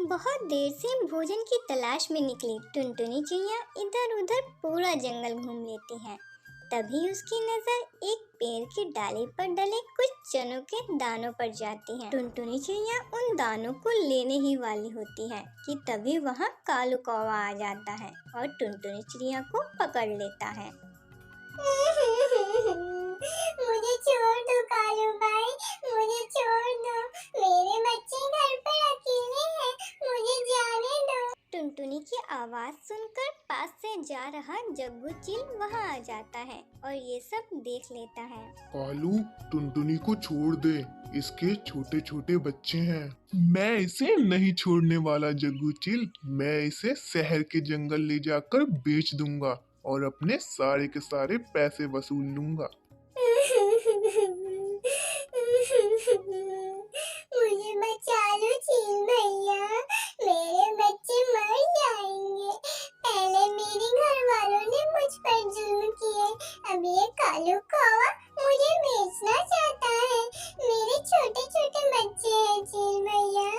बहुत देर से भोजन की तलाश में निकली टुनटुनी चिड़िया इधर उधर पूरा जंगल घूम लेती है। तभी उसकी नजर एक पेड़ की डाली पर डले कुछ चनों के दानों पर जाती है। टुनटुनी चिड़िया उन दानों को लेने ही वाली होती है कि तभी वहाँ कालू कौवा आ जाता है और टुनटुनी चिड़िया को पकड़ लेता है। मुझे छोड़ दो कालू भाई, मुझे छोड़ दो। मेरे बच्चे घर पर अकेले हैं, मुझे जाने दो। टुनटुनी की आवाज सुनकर पास से जा रहा जग्गू चील वहाँ आ जाता है और ये सब देख लेता है। कालू, टुनटुनी को छोड़ दे, इसके छोटे छोटे बच्चे हैं। मैं इसे नहीं छोड़ने वाला जग्गू चील, मैं इसे शहर के जंगल ले जाकर बेच दूंगा और अपने सारे के सारे पैसे वसूल लूंगा। मुझे बचा लो चील भैया, मेरे बच्चे मर जाएंगे। पहले मेरे घर वालों ने मुझ पर जुल्म किए, अब ये कालू कौवा मुझे बेचना चाहता है। मेरे छोटे छोटे बच्चे हैं चील भैया,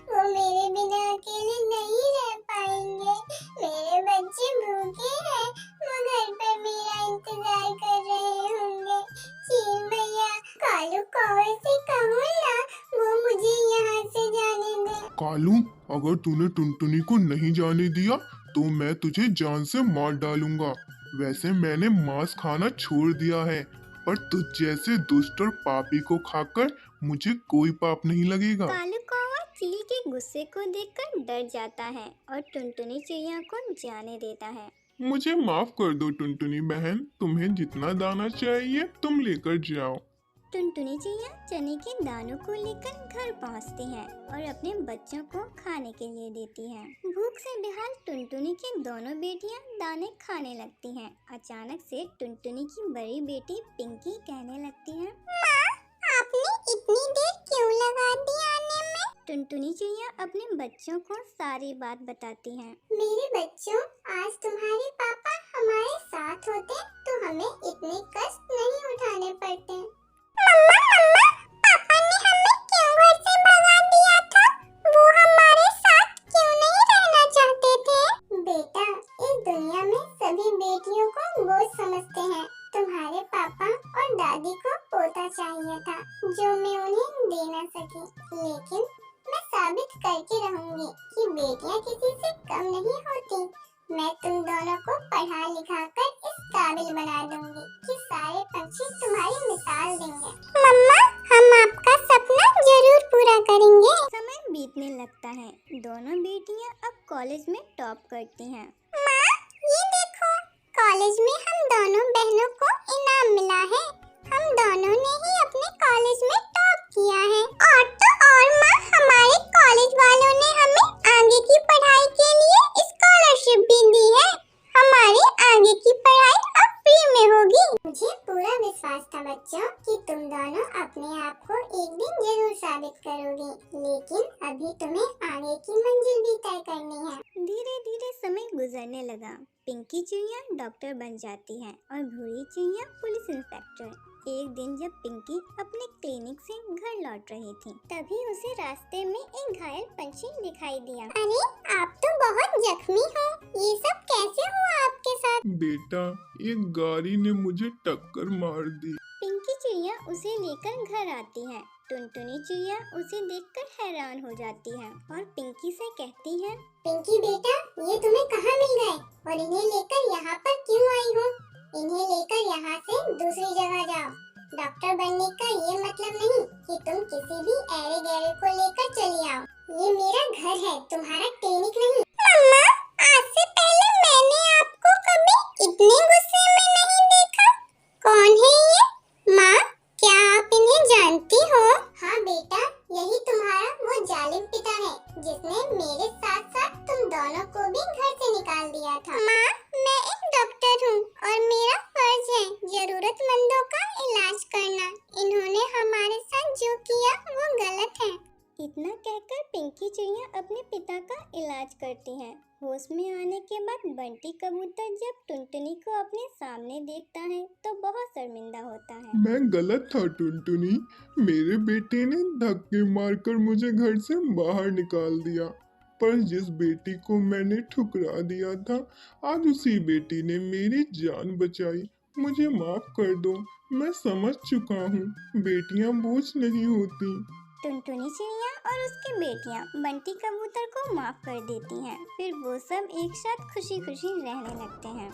वो मेरे बिना अकेले नहीं रह पाएंगे। मेरे बच्चे भूखे हैं, वो घर पर मेरा इंतजार कर रहे होंगे। चील भैया, कालू कौवे से कहो ना, वो मुझे यहाँ से जाने दे। कालू, अगर तूने टुनटुनी को नहीं जाने दिया तो मैं तुझे जान से मार डालूंगा। वैसे मैंने मांस खाना छोड़ दिया है, पर तुझ जैसे दुष्ट और पापी को खाकर मुझे कोई पाप नहीं लगेगा। कालू कौवा चील के गुस्से को देखकर डर जाता है और टुनटुनी चिड़िया को जाने देता है। मुझे माफ कर दो टुनटुनी बहन, तुम्हें जितना दाना चाहिए तुम लेकर जाओ। टुनटुनी चिड़िया चने के दानों को लेकर घर पहुंचती है और अपने बच्चों को खाने के लिए देती है। भूख से बेहाल टुनटुनी की दोनों बेटियां दाने खाने लगती हैं। अचानक से टुनटुनी की बड़ी बेटी पिंकी कहने लगती है, माँ, आपने इतनी देर क्यों लगा दी आने में? टुनटुनी चिड़िया अपने बच्चों को सारी बात बताती है। मेरे बच्चों, आज तुम्हारे पापा हमारे साथ होते तो हमें इतने कष्ट नहीं उठाने पड़ते। मम्मा, मम्मा, पापा ने हमें क्यों घर से भगा दिया था? वो हमारे साथ क्यों नहीं रहना चाहते थे? बेटा, इस दुनिया में सभी बेटियों को बोझ समझते हैं। तुम्हारे पापा और दादी को पोता चाहिए था, जो मैं उन्हें दे न सकी। लेकिन मैं साबित करके रहूंगी कि बेटियां किसी से कम नहीं होती। मैं तुम दोनों को पढ़ा लिखा कर इस काबिल बना दूंगी कि सारे पंछी तुम्हारी मिसाल देंगे। मम्मा, हम आपका सपना जरूर पूरा करेंगे। समय बीतने लगता है। दोनों बेटियां अब कॉलेज में टॉप करती हैं। माँ, ये देखो, कॉलेज में हम दोनों बहनों को इनाम मिला है। हम दोनों ने ही अपने कॉलेज में टॉप किया है। और तो और माँ, हमारे कॉलेज वालों ने हमें आगे की पढ़ाई के लिए स्कॉलरशिप भी दी है। हमारी आगे की पढ़ाई अब फ्री में होगी। मुझे पूरा विश्वास था बच्चों कि तुम दोनों अपने आप को एक दिन जरूर साबित करोगे, लेकिन अभी तुम्हें आगे की मंजिल भी तय करनी है। धीरे धीरे समय गुजरने लगा। पिंकी चिड़िया डॉक्टर बन जाती है और भूरी चिड़िया पुलिस इंस्पेक्टर। एक दिन जब पिंकी अपने क्लिनिक से घर लौट रही थी, तभी उसे रास्ते में एक घायल पंछी दिखाई दिया। अरे, आप तो बहुत जख्मी हो, ये सब कैसे हुआ आपके साथ? बेटा, एक गाड़ी ने मुझे टक्कर मार दी। पिंकी चिड़िया उसे लेकर घर आती है। टुनटुनी चिड़िया उसे देखकर हैरान हो जाती है और पिंकी से कहती है, पिंकी बेटा, ये तुम्हें कहाँ मिल गए और इन्हें लेकर यहाँ पर क्यों आई हो? इन्हें लेकर यहाँ से दूसरी जगह जाओ। डॉक्टर बनने का ये मतलब नहीं कि तुम किसी भी ऐरे गैरे को लेकर चली आओ। ये मेरा घर है, तुम्हारा क्लिनिक नहीं। मम्मा, आज से पहले मैंने आपको कभी इतने गुस्से में नहीं देखा। कौन है ये? माँ, क्या आप इन्हें जानती हो? हाँ बेटा, यही तुम्हारा वो जालिम पिता है, जिसने मेरे साथ साथ तुम दोनों को भी घर से निकाल दिया था। माँ, मैं एक डॉक्टर हूँ और मेरा फर्ज है जरूरतमंदों का इलाज करना। इन्होंने हमारे साथ जो किया वो गलत है। इतना कहकर पिंकी चिड़िया अपने पिता का इलाज करती है। होश में आने के बाद बंटी कबूतर जब टुनटुनी को अपने सामने देखता है तो बहुत शर्मिंदा होता है। मैं गलत था टुनटुनी, मेरे बेटे ने धक्के मारकर मुझे घर से बाहर निकाल दिया। पर जिस बेटी को मैंने ठुकरा दिया था, आज उसी बेटी ने मेरी जान बचाई। मुझे माफ कर दो, मैं समझ चुका हूँ, बेटियाँ बोझ नहीं होती। टुनटुनी चिड़िया और उसकी बेटियां बंटी कबूतर को माफ कर देती हैं। फिर वो सब एक साथ खुशी खुशी रहने लगते हैं।